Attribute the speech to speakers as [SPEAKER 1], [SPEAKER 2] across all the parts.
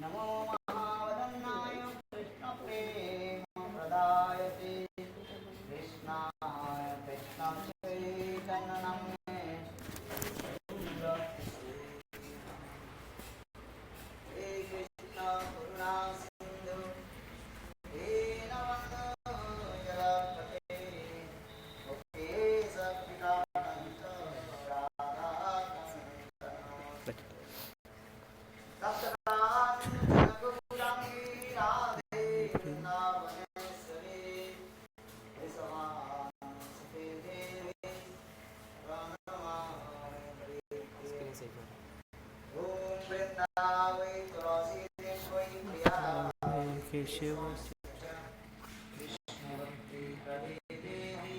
[SPEAKER 1] नमो महावदन्नाय कृष्णप्रेमप्रदायते कृष्णाय कृष्णचैतन्यनाम्ने हे कृष्ण करुणा सिन्धु दीनबन्धो जगत्पते गोपेश पितामहश्च राधाकान्त सप्तकान्यगौराङ्गी राधे वृन्दावनेश्वरी वृषभानुसुते देवी प्रणमामि ॐ वृन्दावै तुलसीदेवै प्रिया कृष्णभक्ति प्रदे देवी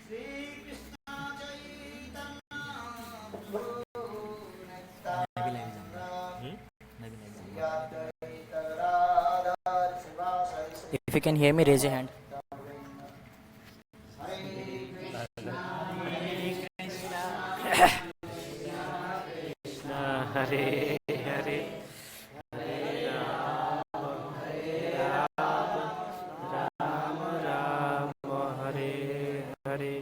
[SPEAKER 1] श्रीकृष्ण चैतन्य प्रभु Nityanand Shri Advaita Gadadhar शिवासादि
[SPEAKER 2] If you can hear me, raise your hand.
[SPEAKER 1] Hare Krishna
[SPEAKER 3] Hare Hare Rama Rama Hare Hare.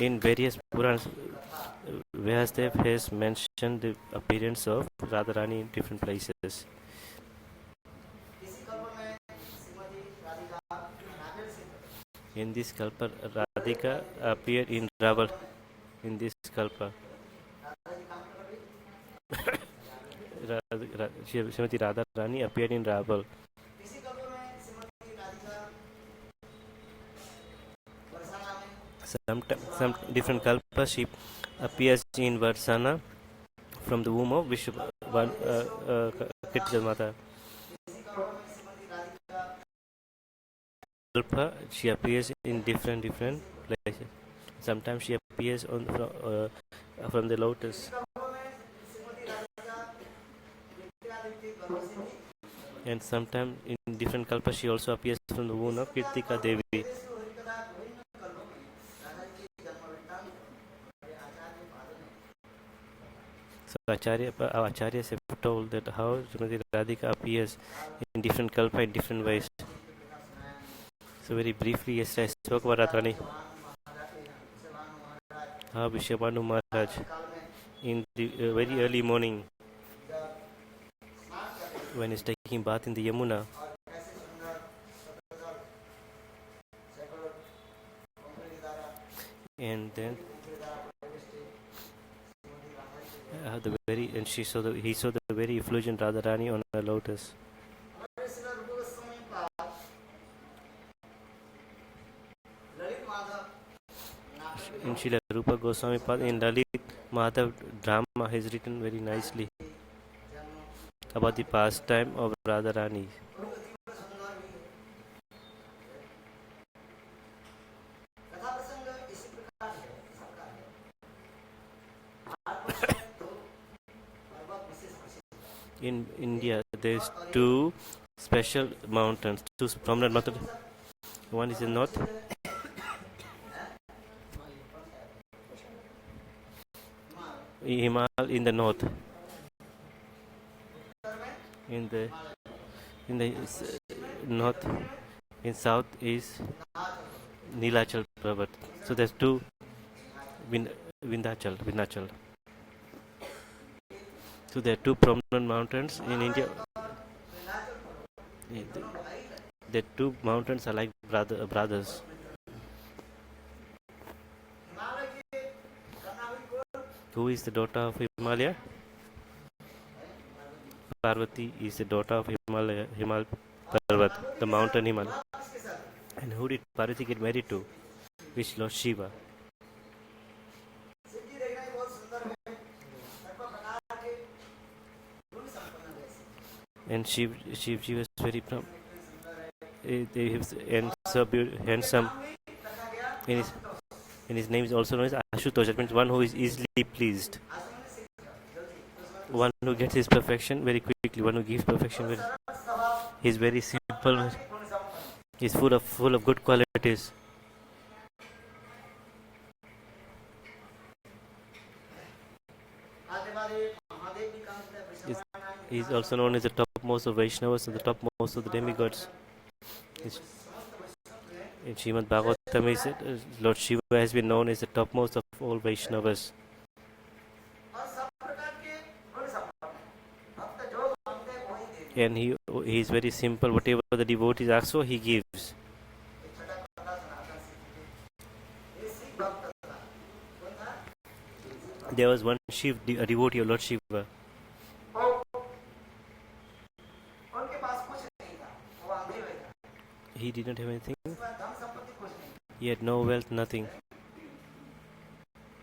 [SPEAKER 3] In various Purans, Vyasdev has mentioned the appearance of Radharani in different places. In this kalpa, Radhika appeared in Raval. In this kalpa, Srimati Radharani appeared in Raval. Some different kalpas she appears in Varsana from the womb of Kritija Mata. Kalpa she appears in different places. Sometimes she appears from the lotus, and sometimes in different kalpas she also appears from the womb of Kirtika Devi. So Acharyas have told that how Srimati Radhika appears in different kalpa in different ways. So very briefly, yesterday I spoke about Radharani. How Vishyabhanu Maharaj in the very early morning when he's taking bath in the Yamuna, and then he saw the very effulgent Radharani on a lotus. In Srila Rupa Goswami Pad, in Lalit Madhav drama has written very nicely about the pastime of Radharani. In India, there's two special mountains, two prominent mountains. One is in north, Himal in the north. In the north, in south is Nilachal Parvat. So there's two Vindhyachal. So there are two prominent mountains in India. The two mountains are like brothers. Who is the daughter of Himalaya? Parvati is the daughter of Himal Parvat, the mountain Himal. And who did Parvati get married to? Which Lord? Shiva. And Shivji was very and so handsome. And his name is also known as Ashutosh. That means one who is easily pleased. one who gets his perfection very quickly, one who gives perfection very,
[SPEAKER 1] सरल स्वभाव
[SPEAKER 3] he's very simple,
[SPEAKER 1] सात्विक गुण संपन्न
[SPEAKER 3] he's full of good qualities.
[SPEAKER 1] आदिवादी Mahadev भी कहा जाता है
[SPEAKER 3] He's,
[SPEAKER 1] वृषभानाम
[SPEAKER 3] he's also known as the topmost of Vaishnavas and the topmost of the demigods. He's-
[SPEAKER 1] समस्त वैष्णव हैं
[SPEAKER 3] In Srimad Bhagavatam, he said, Lord Shiva has been known as the topmost of all Vaishnavas.
[SPEAKER 1] और सब प्रकार के गुण संपन्न हैं भक्त जो मांगते हैं वही देते हैं
[SPEAKER 3] And he is very simple. Whatever the devotees ask for, he gives.
[SPEAKER 1] एक छोटा कथा सुनाता हूं ये सिख भक्त था कौन था
[SPEAKER 3] There was one a devotee of Lord Shiva.
[SPEAKER 1] वो उनके पास कुछ नहीं था वो आंधे हुए था
[SPEAKER 3] He did not have anything.
[SPEAKER 1] उसके पास धन संपत्ति कुछ नहीं
[SPEAKER 3] He had no wealth, nothing.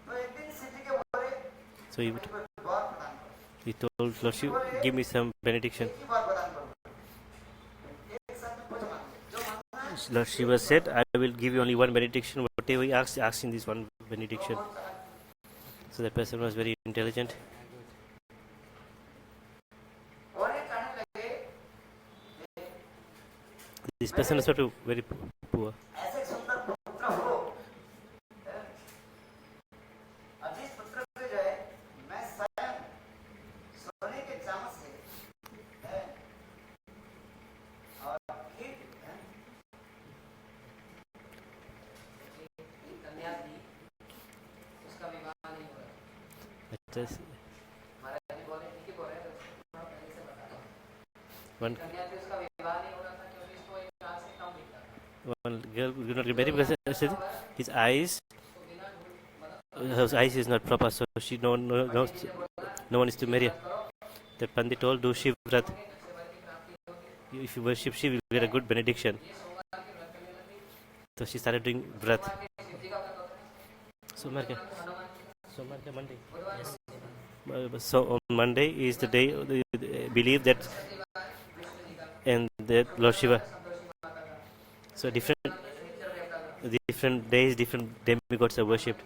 [SPEAKER 1] तो एक दिन सिद्धि के बोले
[SPEAKER 3] So
[SPEAKER 1] मुझे कोई वर प्रदान करो
[SPEAKER 3] he told Lord Shiva, give me some benediction.
[SPEAKER 1] एक ही वर प्रदान करो एक साथ में कुछ मांगे जो मांगना है
[SPEAKER 3] Lord Shiva said, I will give you only one benediction. Whatever he asks, ask in this one benediction. So that person was very intelligent.
[SPEAKER 1] और ये कहने लगे
[SPEAKER 3] This person was also very poor.
[SPEAKER 1] ऐसे सुंदर पुत्र हो और जिस पुत्र को जो है मैं स्वयं सोने के चामच से है, और खीर है, एक कन्या थी उसका विवाह नहीं हुआ
[SPEAKER 3] Just
[SPEAKER 1] महाराज जी बोले ठीक है बोल रहे हैं तो थोड़ा पहले से बता दो
[SPEAKER 3] one
[SPEAKER 1] कन्या थी उसका विवाह नहीं हो रहा था क्योंकि इसको एक आंख से कम दिखता था
[SPEAKER 3] one girl could not get married because his eyes,
[SPEAKER 1] तो बिना
[SPEAKER 3] her eyes is not proper, so she no one is to marry her. The Pandit told, do Shiv Vrat. If you worship Shiv, you will get a good benediction. So she started doing Vrat. Somar ke Monday. So on Monday is the day they believe that, and that Lord Shiva. So different days, different demigods are worshipped.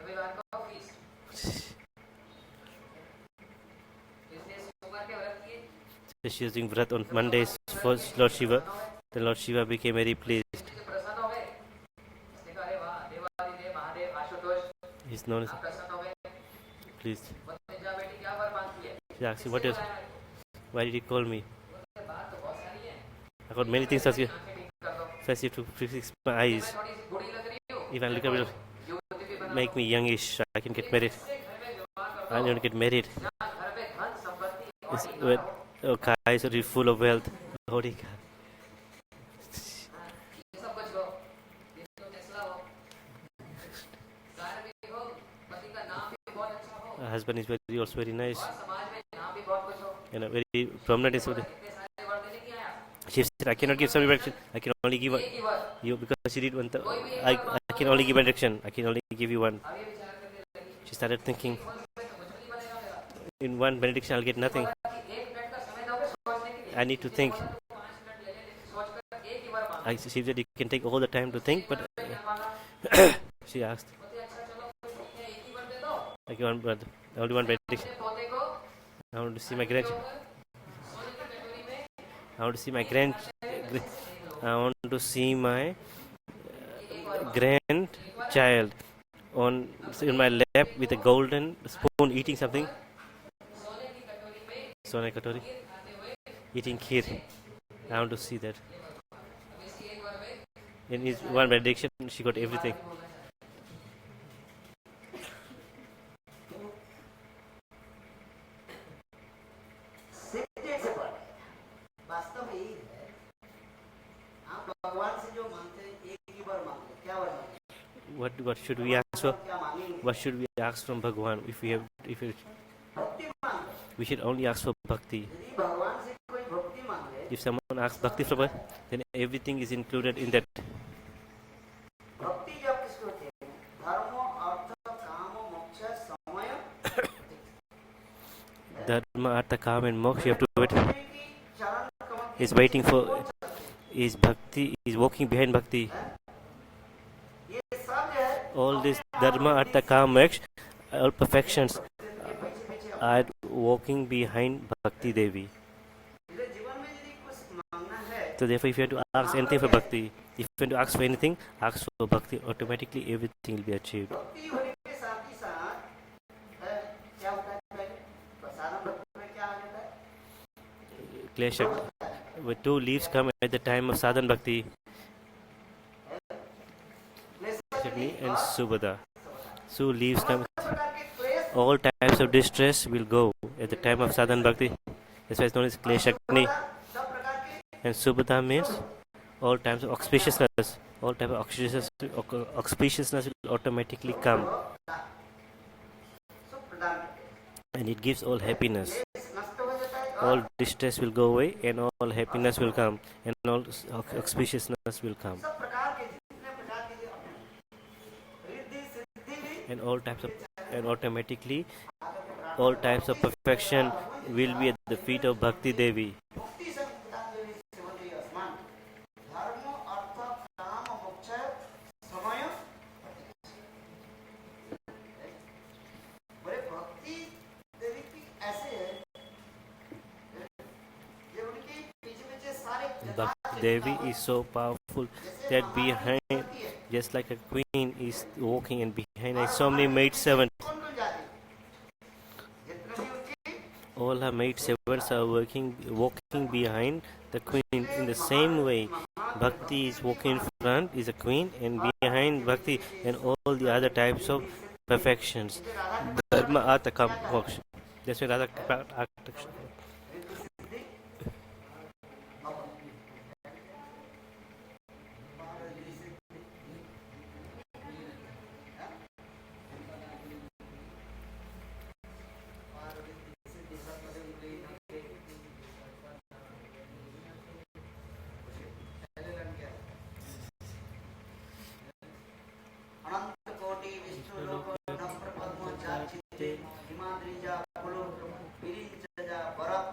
[SPEAKER 1] रविवार को office इसने सोमवार के व्रत किए
[SPEAKER 3] So she was doing Vrat on Mondays for Lord Shiva. Then Lord Shiva became very pleased.
[SPEAKER 1] इससे प्रसन्न हो गए इसने कहा अरे वाह देवादिदेव Mahadev Ashutosh
[SPEAKER 3] He's known as
[SPEAKER 1] आप प्रसन्न हो गए
[SPEAKER 3] pleased.
[SPEAKER 1] बोलते जा बेटी क्या वर मांगती है
[SPEAKER 3] She asked him, why did he call me?
[SPEAKER 1] बोलते बात तो बहुत सारी है
[SPEAKER 3] I got many things to ask you.
[SPEAKER 1] आंखें ठीक कर दो
[SPEAKER 3] First, you have to fix my eyes.
[SPEAKER 1] मैं थोड़ी सी बूढ़ी लग रही हूँ
[SPEAKER 3] If I look a bit,
[SPEAKER 1] युवती भी बना
[SPEAKER 3] make me youngish, so I can get married.
[SPEAKER 1] इससे घर में विवाह कर
[SPEAKER 3] I
[SPEAKER 1] दो
[SPEAKER 3] want to get married.
[SPEAKER 1] जहाँ घर में धन संपत्ति और
[SPEAKER 3] It's
[SPEAKER 1] हीरा
[SPEAKER 3] when
[SPEAKER 1] हो
[SPEAKER 3] eyes are full of wealth. Holy God.
[SPEAKER 1] ये सब कुछ हो ये तो टेस्ला हो कार भी हो पति का नाम भी बहुत अच्छा हो
[SPEAKER 3] Her husband is also very nice
[SPEAKER 1] और समाज में नाम भी बहुत कुछ हो
[SPEAKER 3] and very prominent in Saudi.
[SPEAKER 1] इतने सारे वर देने की आया
[SPEAKER 3] She said, I cannot give some direction. I can only give
[SPEAKER 1] एक ही वर
[SPEAKER 3] you because she did one. I can only give one direction. I can only give you one.
[SPEAKER 1] अब ये विचार करने लगी
[SPEAKER 3] She started thinking,
[SPEAKER 1] वर में तो कुछ भी नहीं बनेगा मेरा
[SPEAKER 3] in one benediction I'll get nothing.
[SPEAKER 1] कि एक मिनट का समय दोगे सोचने के लिए
[SPEAKER 3] I need to think.
[SPEAKER 1] बोला तो 5 मिनट ले ले लेकिन सोचकर एक ही वर मांगा
[SPEAKER 3] She said you can take all the time to think, but
[SPEAKER 1] क्या मांगा
[SPEAKER 3] she asked,
[SPEAKER 1] बोलते अच्छा चलो कोई ठीक है एक ही वर दे दो
[SPEAKER 3] I want only one benediction.
[SPEAKER 1] अपने पोते को
[SPEAKER 3] I want to see my grandchild.
[SPEAKER 1] सोने की कटोरी में
[SPEAKER 3] I want to see my I want to see my grandchild in my lap with a golden spoon eating something.
[SPEAKER 1] सोने की कटोरी में
[SPEAKER 3] Sona Katori
[SPEAKER 1] खाते हुए
[SPEAKER 3] eating kheer. I want to see that.
[SPEAKER 1] अब इसी एक वर में
[SPEAKER 3] In his one benediction, she got everything.
[SPEAKER 1] सिद्धि से पढ़े वास्तव में यही है आप भगवान से जो मांगते हैं एक ही वर मांगते हैं क्या वर मांगते हैं
[SPEAKER 3] What should we ask for?
[SPEAKER 1] क्या मांगेंगे
[SPEAKER 3] What should we ask from Bhagwan?
[SPEAKER 1] भक्ति मांगते
[SPEAKER 3] We should only ask for bhakti.
[SPEAKER 1] यदि भगवान से कोई भक्ति मांगे
[SPEAKER 3] If someone asks bhakti from us, then everything is included in that.
[SPEAKER 1] भक्ति जब किसको होती है धर्म अर्थ काम मोक्ष समय
[SPEAKER 3] Dharma, Artha, Kam and Moksha, you have to wait.
[SPEAKER 1] भक्ति की चरण कमल
[SPEAKER 3] He's waiting for is bhakti, is walking behind bhakti.
[SPEAKER 1] ये सब जो है
[SPEAKER 3] All this dharma, artha, kam, moksha, all perfections
[SPEAKER 1] के पीछे पीछे हम
[SPEAKER 3] are walking behind Bhakti Devi.
[SPEAKER 1] इसलिए जीवन में यदि कुछ मांगना है
[SPEAKER 3] So therefore, if you have to ask anything for bhakti, if you have to ask for anything, ask for bhakti. Automatically, everything will be achieved.
[SPEAKER 1] भक्ति होने के साथ ही साथ क्या होता है पहले साधन भक्ति में क्या आ जाता है
[SPEAKER 3] Klesha, with two leaves come at the time of sadhan bhakti, Shakni and Subhada. Two leaves come.
[SPEAKER 1] प्रकार के क्लेश
[SPEAKER 3] All types of distress will go at the time of sadhan bhakti. That's why it's known as Kleshakni.
[SPEAKER 1] सब प्रकार के
[SPEAKER 3] And Subhada means all types of auspiciousness. All types of auspiciousness will automatically come,
[SPEAKER 1] सब प्रदान करते हैं
[SPEAKER 3] and it gives all happiness.
[SPEAKER 1] क्लेश नष्ट हो जाता है
[SPEAKER 3] All distress will go away, and all happiness will come, and all auspiciousness will come,
[SPEAKER 1] सब प्रकार के जितने प्रकार के अपने रिद्धि सिद्धि भी
[SPEAKER 3] and all types of, and automatically all types of perfection will be at the feet of Bhakti Devi.
[SPEAKER 1] मुक्ति से प्रदान देवी से होती है आसमान धर्म अर्थ काम मोक्ष समय बड़े भक्ति देवी की ऐसे है ये उनकी पीछे पीछे सारे
[SPEAKER 3] Bhakti Devi is so powerful that behind, just like a queen is walking, and behind her so many maid servants.
[SPEAKER 1] कौन कौन जाती जितने भी उनकी
[SPEAKER 3] All her maid servants are walking behind the queen. In the same way, Bhakti is walking in front, is a queen, and behind Bhakti and all the other types of perfections. Dharma, artha, kam, moksha. That's why Radha
[SPEAKER 1] अनंत कोटि विष्णु लोक नम्र पद्म चाचिते हिमाद्रिजा पुलो विरिंचजा परप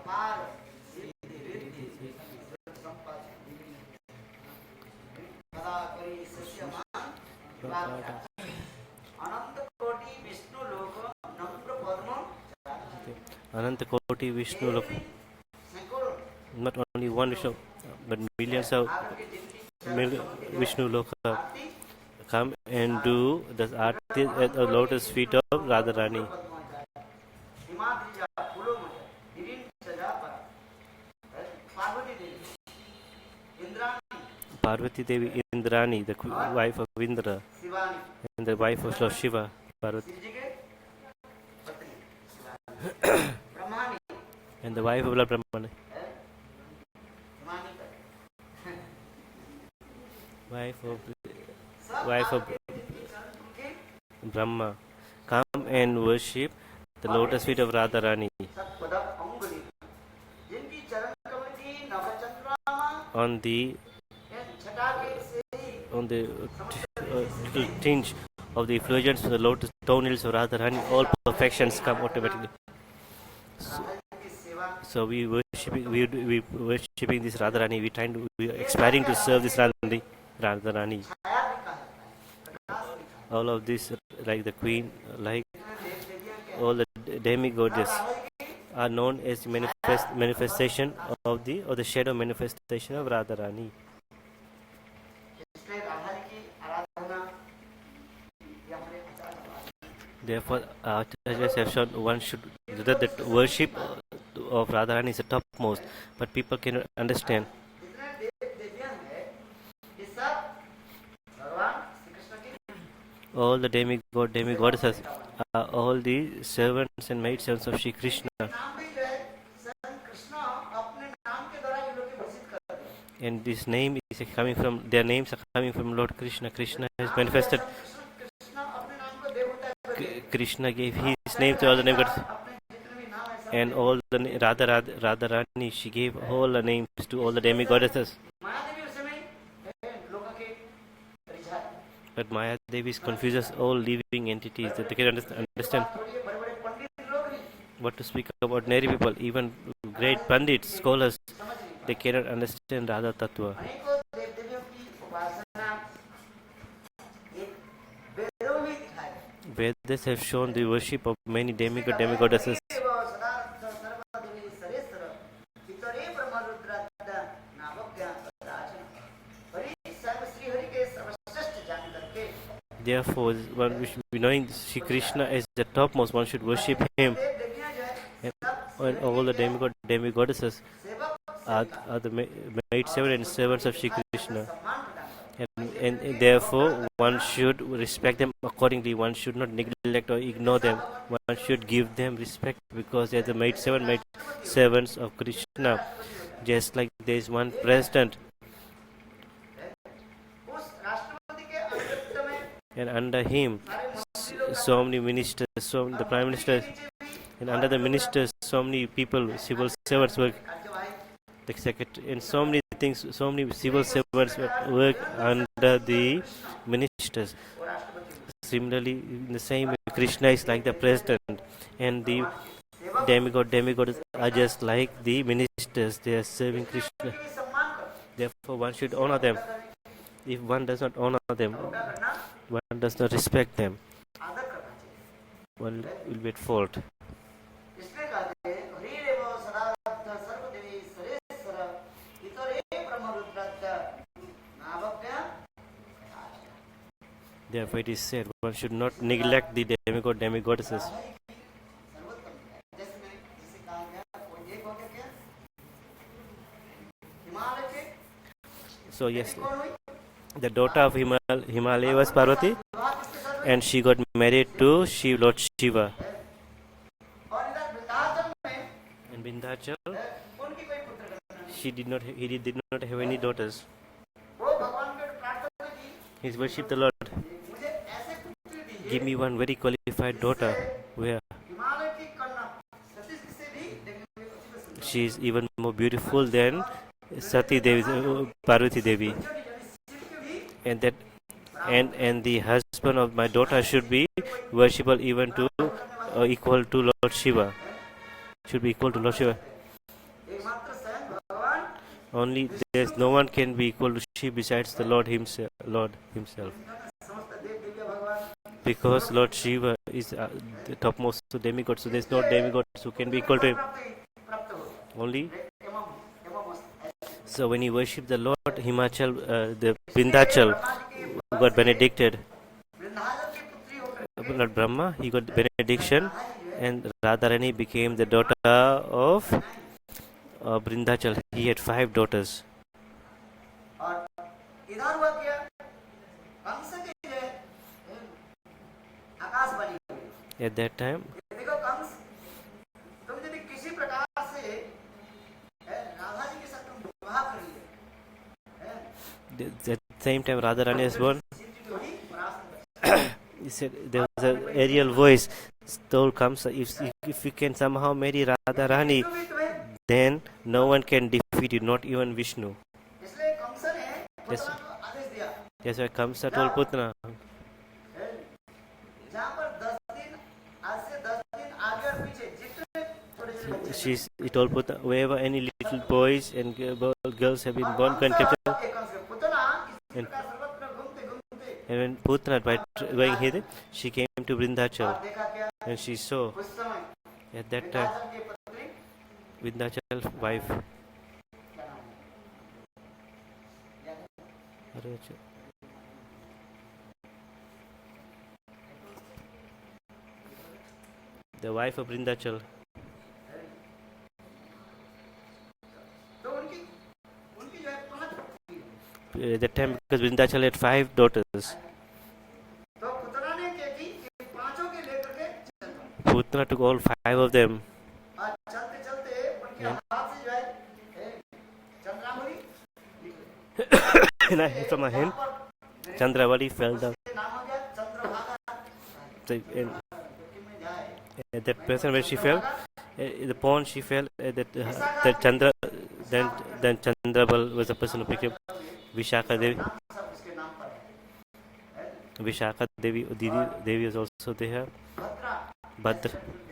[SPEAKER 1] अपार सिद्धि रिद्धि संपत्ति कदा करी सस्यमान अनंत कोटि विष्णु लोक नम्र पद्म चाचिते
[SPEAKER 3] Ananta Koti Vishnu Lok.
[SPEAKER 1] सैकड़ों
[SPEAKER 3] Not only one Vishnu, but millions of
[SPEAKER 1] आपके जिनकी
[SPEAKER 3] Vishnu Loka
[SPEAKER 1] Aarti
[SPEAKER 3] come and do the arti at the lotus feet of Radharani.
[SPEAKER 1] हिमाद्रिजा फूलों में विरिंचजा परप पार्वती देवी Indrani
[SPEAKER 3] Parvati Devi Indrani, the wife of Indra,
[SPEAKER 1] Shivani
[SPEAKER 3] and the wife of Lord Shiva. Parvati,
[SPEAKER 1] Shiv जी के पत्नी Shivani Brahmani
[SPEAKER 3] and the wife of Lord Brahmana.
[SPEAKER 1] है हिमानी का
[SPEAKER 3] Wife of
[SPEAKER 1] सब
[SPEAKER 3] wife of
[SPEAKER 1] आपके उनके
[SPEAKER 3] Brahma. Come and worship the lotus feet of Radharani
[SPEAKER 1] सब पदक अंगुली जिनकी चरण कमल की नवचंद्रमा
[SPEAKER 3] on the
[SPEAKER 1] छटा के से ही
[SPEAKER 3] little tinge of the effulgence of the lotus toenails of Radharani. All perfections come automatically.
[SPEAKER 1] Radha ji की सेवा
[SPEAKER 3] So we worshiping this Radharani. We are aspiring to serve this Radharani.
[SPEAKER 1] छाया भी कहा जाता है प्रकाश भी कहा
[SPEAKER 3] All of this, like the queen, like
[SPEAKER 1] जाता है देव देवियां के
[SPEAKER 3] all the demigoddess,
[SPEAKER 1] Radha ji की
[SPEAKER 3] are known as manifestation of the shadow manifestation of Radharani.
[SPEAKER 1] इसलिए राधा जी की आराधना ये हमारे आचार्य
[SPEAKER 3] Therefore, acharyas have shown one should that the worship of Radharani is the topmost, but people cannot understand.
[SPEAKER 1] जितने देव देवियां हैं ये सब भगवान श्री कृष्ण की
[SPEAKER 3] All the demigoddesses are all the servants and maidservants of Shri Krishna,
[SPEAKER 1] नाम भी जो है स्वयं कृष्ण अपने नाम के द्वारा ये लोग के घोषित करते हैं
[SPEAKER 3] and this name is coming from their names are coming from Lord Krishna. Krishna has manifested.
[SPEAKER 1] Krishna अपने नाम को देवता
[SPEAKER 3] Krishna gave his name to all the demigods,
[SPEAKER 1] अपने जितने भी नाम है सब
[SPEAKER 3] and all the Radharani, she gave all the names to all the demigoddesses.
[SPEAKER 1] Mahadevi उस समय लोगों के रिझाए
[SPEAKER 3] But Maya Devi confuses all living entities that they can understand
[SPEAKER 1] थोड़ी बड़े बड़े पंडित लोग भी
[SPEAKER 3] what to speak about ordinary people, even great pandits, scholars,
[SPEAKER 1] समझ नहीं
[SPEAKER 3] they cannot understand Radha Tattva.
[SPEAKER 1] अनेकों देव देवियों की उपासना एक
[SPEAKER 3] Vedas have shown the worship of many demigod demigoddesses.
[SPEAKER 1] हरिरेव सदार्थ सर्वदेवी सरेस्तर इतरे ब्रह्मरुद्राद्य नाभव्या कदाचन। हरि सर्व श्री हरि के सर्वश्रेष्ठ जान करके
[SPEAKER 3] Therefore, one we should be knowing Sri Krishna as the topmost, one should worship him.
[SPEAKER 1] देव देखिया जाए
[SPEAKER 3] And all the demigoddesses
[SPEAKER 1] सेवक
[SPEAKER 3] are the maid servant and servants of Sri Krishna.
[SPEAKER 1] सम्मान प्रदान करते
[SPEAKER 3] And therefore, one should respect them accordingly. One should not neglect or ignore them. One should give them respect because they are the maid servants of Krishna. Just like there is one president,
[SPEAKER 1] उस राष्ट्रपति के अंतर्गत में
[SPEAKER 3] and under him,
[SPEAKER 1] सारे मंत्री लोग
[SPEAKER 3] so many ministers, the prime minister, and under the ministers, so many people, civil servants work.
[SPEAKER 1] कार्यवाही
[SPEAKER 3] The secretary, and so many things, so many civil servants work under the ministers.
[SPEAKER 1] वो राष्ट्रपति
[SPEAKER 3] Similarly, in the same way, Krishna is like the president, and the demigods are just like the ministers. They are serving Krishna.
[SPEAKER 1] के सम्मान करते
[SPEAKER 3] Therefore, one should honor them. If one does not honor them,
[SPEAKER 1] क्या करना
[SPEAKER 3] one does not respect them,
[SPEAKER 1] आदर करना चाहिए।
[SPEAKER 3] one will be at fault.
[SPEAKER 1] इसलिए कहते हैं हरिरेव सदार्थ सर्वदेवी सरेस्तर इतरे ब्रह्मरुद्राद्य नाभव्या कदाचन।
[SPEAKER 3] Therefore, it is said one should not neglect the demigoddesses.
[SPEAKER 1] सर्वोत्तम है। जैसे कहा गया वो एक हो गया क्या हिमालय के
[SPEAKER 3] So yes,
[SPEAKER 1] कौन हुई
[SPEAKER 3] the daughter of Himalaya was Parvati,
[SPEAKER 1] विवाह किसके साथ हुई?
[SPEAKER 3] and she got married to Lord Shiva.
[SPEAKER 1] और इधर वृंदावन में
[SPEAKER 3] And Vindhyachal,
[SPEAKER 1] उनकी कोई पुत्र नहीं।
[SPEAKER 3] he did not have any daughters.
[SPEAKER 1] वो भगवान के प्रार्थना की
[SPEAKER 3] He worshipped the Lord.
[SPEAKER 1] मुझे ऐसे पुत्री दीजिए
[SPEAKER 3] Give me one very qualified daughter, where
[SPEAKER 1] Himalaya की कन्या सती से भी देखने में उसमें सुंदर
[SPEAKER 3] she is even more beautiful than Sati Devi, Parvati Devi,
[SPEAKER 1] यानी शिव के भी
[SPEAKER 3] and that and the husband of my daughter should be worshipable even to equal to Lord Shiva. Should be equal to Lord Shiva.
[SPEAKER 1] एकमात्र स्वयं भगवान
[SPEAKER 3] Only there's no one can be equal to Shiva besides the Lord Himself.
[SPEAKER 1] समस्त देव दिव्य भगवान
[SPEAKER 3] Because Lord Shiva is the topmost demigod, so there's no demigods who can be equal to him.
[SPEAKER 1] प्राप्त हो
[SPEAKER 3] Only
[SPEAKER 1] एवं एवं
[SPEAKER 3] so when he worshipped the Lord Himachal, the Vindhyachal got benedicted.
[SPEAKER 1] Vrindavan की पुत्री होकर
[SPEAKER 3] Lord Brahma, he got benediction, and Radharani became the daughter of Vindhyachal. He had 5 daughters.
[SPEAKER 1] और इधर हुआ क्या कंस के जो है आकाश बनी हुई।
[SPEAKER 3] At that time,
[SPEAKER 1] ये देखो कंस तुम यदि किसी प्रकार से राधा जी के साथ तुम विवाह कर लिए
[SPEAKER 3] at the same time Radharani was born.
[SPEAKER 1] Shiv जी को ही परास्त कर
[SPEAKER 3] He said there was an aerial voice told Kamsa, if you can somehow marry Radharani,
[SPEAKER 1] तो भी तुम्हें
[SPEAKER 3] then no one can defeat you, not even Vishnu.
[SPEAKER 1] इसलिए कंस ने
[SPEAKER 3] Yes.
[SPEAKER 1] Putana को आदेश दिया
[SPEAKER 3] That's why Kamsa told Putna,
[SPEAKER 1] जहाँ पर 10 दिन आज से 10 दिन आगे और पीछे जितने छोटे छोटे बच्चे
[SPEAKER 3] he told Putna, wherever any little boys and girls have been born, can capture.
[SPEAKER 1] एक कंस के पुतना इसी
[SPEAKER 3] And-
[SPEAKER 1] प्रकार सर्वत्र घूमते घूमते
[SPEAKER 3] And when Putna, by going here, she came to
[SPEAKER 1] और
[SPEAKER 3] Vindhyachal,
[SPEAKER 1] देखा क्या
[SPEAKER 3] and she saw
[SPEAKER 1] उस समय
[SPEAKER 3] at that time
[SPEAKER 1] विंध्याचल की पत्नी
[SPEAKER 3] Vindhyachal's wife.
[SPEAKER 1] क्या नाम है याद है?
[SPEAKER 3] The wife of Vindhyachal.
[SPEAKER 1] तो उनकी उनकी जो है 5 पुत्री है।
[SPEAKER 3] At that time, because Vindhyachal had 5 daughters,
[SPEAKER 1] तो पुतना ने क्या की कि पांचों के लेकर के चल पड़े।
[SPEAKER 3] Putna took all 5 of them,
[SPEAKER 1] और चलते चलते उनके
[SPEAKER 3] Yeah.
[SPEAKER 1] हाथ से जो है चंद्रामुली
[SPEAKER 3] and from her hand, Chandravali fell down.
[SPEAKER 1] नाम हो गया चंद्रभागा
[SPEAKER 3] So, and
[SPEAKER 1] क्योंकि में जाए
[SPEAKER 3] at that person when she fell, the pond she fell, that Chandra, then Chandrabal was the person who picked up Vishaka Devi.
[SPEAKER 1] नाम सब उसके नाम पर है।
[SPEAKER 3] Vishaka Devi, Didi Devi was also there.
[SPEAKER 1] Bhadra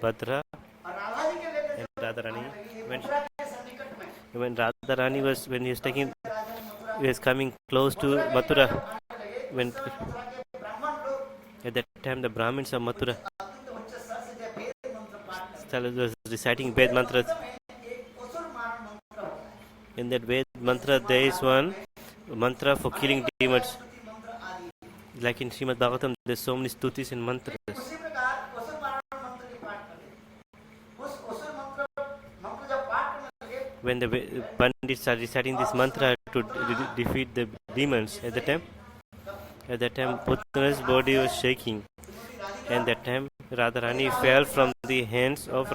[SPEAKER 3] Bhadra
[SPEAKER 1] और राधा जी के लेकर
[SPEAKER 3] and Radharani. When,
[SPEAKER 1] Mathura के सन्निकट में
[SPEAKER 3] when Radharani was, when he was taking,
[SPEAKER 1] Raja Mathura
[SPEAKER 3] he was coming close to Mathura,
[SPEAKER 1] आने लगे।
[SPEAKER 3] when
[SPEAKER 1] उस समय मथुरा के ब्राह्मण लोग
[SPEAKER 3] At that time, the Brahmins of Mathura
[SPEAKER 1] अत्यंत उच्च स्वर से जब वेद मंत्र पाठ करते
[SPEAKER 3] started reciting Ved mantras.
[SPEAKER 1] हैं, एक असुर मारण मंत्र होता है,
[SPEAKER 3] In that Ved mantra, there is one mantra for killing demons.
[SPEAKER 1] स्तुति मंत्र आदि।
[SPEAKER 3] Like in Srimad Bhagavatam, there's so many stutis and mantras.
[SPEAKER 1] उसी प्रकार असुर मारण मंत्र के पाठ करते हैं। उस असुर मंत्र मंत्र जब पाठ करने लगे,
[SPEAKER 3] When the Pandits are reciting this mantra to defeat the demons, at that time, Putana's body was shaking. And that time, Radharani fell from the hands of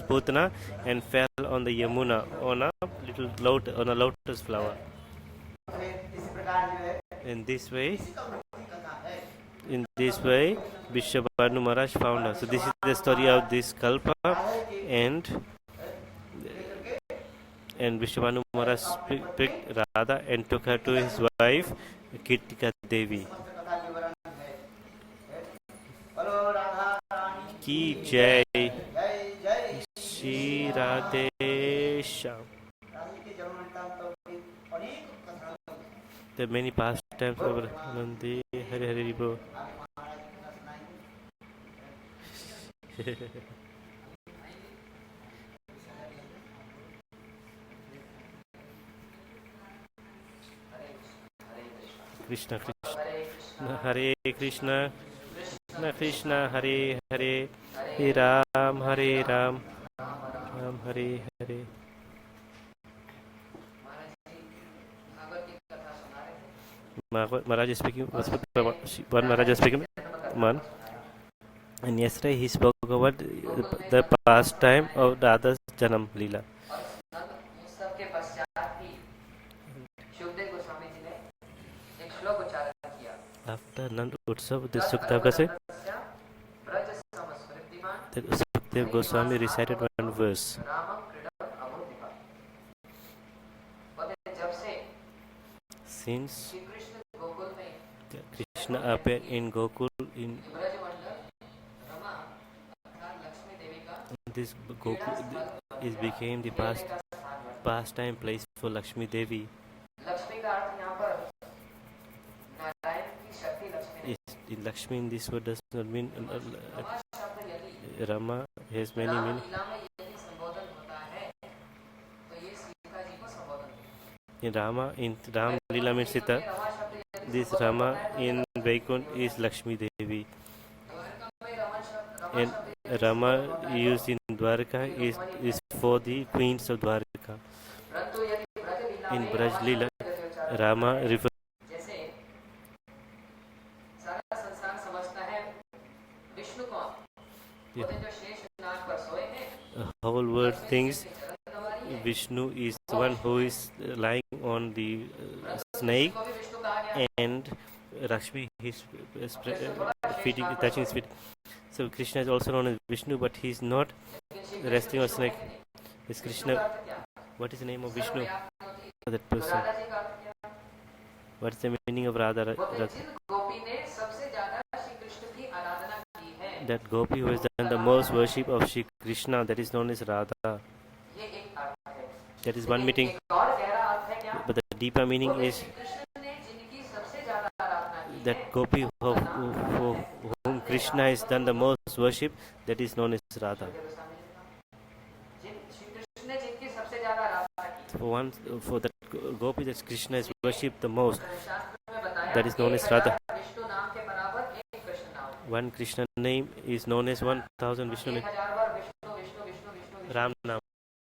[SPEAKER 3] Putana and fell on the Yamuna on a lotus flower.
[SPEAKER 1] इसी प्रकार जो है
[SPEAKER 3] In this way,
[SPEAKER 1] इसी का भक्ति कथा है।
[SPEAKER 3] Vishwabhanu Maharaj found her. So this is the story of this Kalpa, and Vishwabhanu Maharaj picked Radha and took her to his wife Kirtika Devi.
[SPEAKER 1] समस्त कथा विवरण है। बोलो राधा रानी
[SPEAKER 3] Ki Jai,
[SPEAKER 1] जय जय।
[SPEAKER 3] Shri Radhe Shyam.
[SPEAKER 1] रानी के जन्म वृत्तांत की अनेक कथा
[SPEAKER 3] There are many pastimes over Nandi, Hare Hare Bro.
[SPEAKER 1] आगे महाराज की कथा सुनाएंगे।
[SPEAKER 3] Krishna Krishna, Hare Krishna, Krishna Krishna, Hare Hare, Hare Ram, Ram Hare Hare. Maharaj is speaking. One Maharaj is speaking. Man. And yesterday he spoke about the pastime of Radha's Janam Leela.
[SPEAKER 2] सबके पश्चात ही शुभदेव गोस्वामी जी ने एक श्लोक उच्चारण किया।
[SPEAKER 3] After Nand Utsav, the Sukdev Goswami,
[SPEAKER 2] Braj समस्मृतिमान
[SPEAKER 3] the Sukdev Goswami recited one verse.
[SPEAKER 2] रामं क्रीडम अभूदिपा। बोले जब से
[SPEAKER 3] Since
[SPEAKER 2] श्री कृष्ण गोकुल में
[SPEAKER 3] Krishna appeared in Gokul, in
[SPEAKER 2] Braj मंडल रमा अर्थात लक्ष्मी देवी का
[SPEAKER 3] this Gokul is became the pastime place for Lakshmi Devi.
[SPEAKER 2] Lakshmi का अर्थ यहाँ पर नारायण की शक्ति Lakshmi
[SPEAKER 3] In Lakshmi in this word does not mean
[SPEAKER 2] Rama शब्द यदि
[SPEAKER 3] Rama has many meanings.
[SPEAKER 2] लीला में यदि संबोधन होता है तो ये सीता जी को संबोधन है।
[SPEAKER 3] In Ram Leela means Sita.
[SPEAKER 2] Rama शब्द यदि
[SPEAKER 3] This Rama in Vaikunth is Lakshmi Devi.
[SPEAKER 2] Dwarka में रमा शब्द
[SPEAKER 3] And Rama used in Dwarka is for the queens of Dwarka.
[SPEAKER 2] परंतु यदि ब्रज लीला
[SPEAKER 3] In
[SPEAKER 2] में
[SPEAKER 3] Braj Leela, Rama refers
[SPEAKER 2] जैसे सारा संसार समझता है विष्णु कौन बोले जो शेष नाग पर सोए हैं
[SPEAKER 3] the whole world thinks
[SPEAKER 2] चरण दवारी है।
[SPEAKER 3] Vishnu is the one who is lying on the snake,
[SPEAKER 2] को भी विष्णु कहा गया
[SPEAKER 3] and Lakshmi is feeding, touching his feet. So Krishna is also known as Vishnu, but he is not resting on snake. Is Krishna? What is the name of Vishnu? That person.
[SPEAKER 2] Radha ji का अर्थ क्या?
[SPEAKER 3] What is the meaning of Radha?
[SPEAKER 2] बोले जिन गोपी ने सबसे ज्यादा श्री कृष्ण की आराधना की है
[SPEAKER 3] That gopi who has done the most worship of Shri Krishna, that is known as Radha.
[SPEAKER 2] ये एक अर्थ है।
[SPEAKER 3] That is one meaning.
[SPEAKER 2] एक और गहरा अर्थ है क्या?
[SPEAKER 3] But the deeper meaning
[SPEAKER 2] बोले
[SPEAKER 3] is
[SPEAKER 2] श्री कृष्ण ने जिनकी सबसे ज्यादा आराधना की है
[SPEAKER 3] that gopi for whom Krishna has done the most worship, that is known as Radha.
[SPEAKER 2] Shri Krishna ने जिनकी सबसे ज्यादा आराधना की
[SPEAKER 3] For that gopi that Krishna has worshipped the most,
[SPEAKER 2] शास्त्र में बताया
[SPEAKER 3] that is known as
[SPEAKER 2] 1000
[SPEAKER 3] Radha.
[SPEAKER 2] Vishnu नाम के बराबर एक कृष्ण नाम
[SPEAKER 3] One Krishna name is known as 1000 Vishnu name.
[SPEAKER 2] 1000 bar Vishnu Vishnu Vishnu Vishnu
[SPEAKER 3] Ram Nam.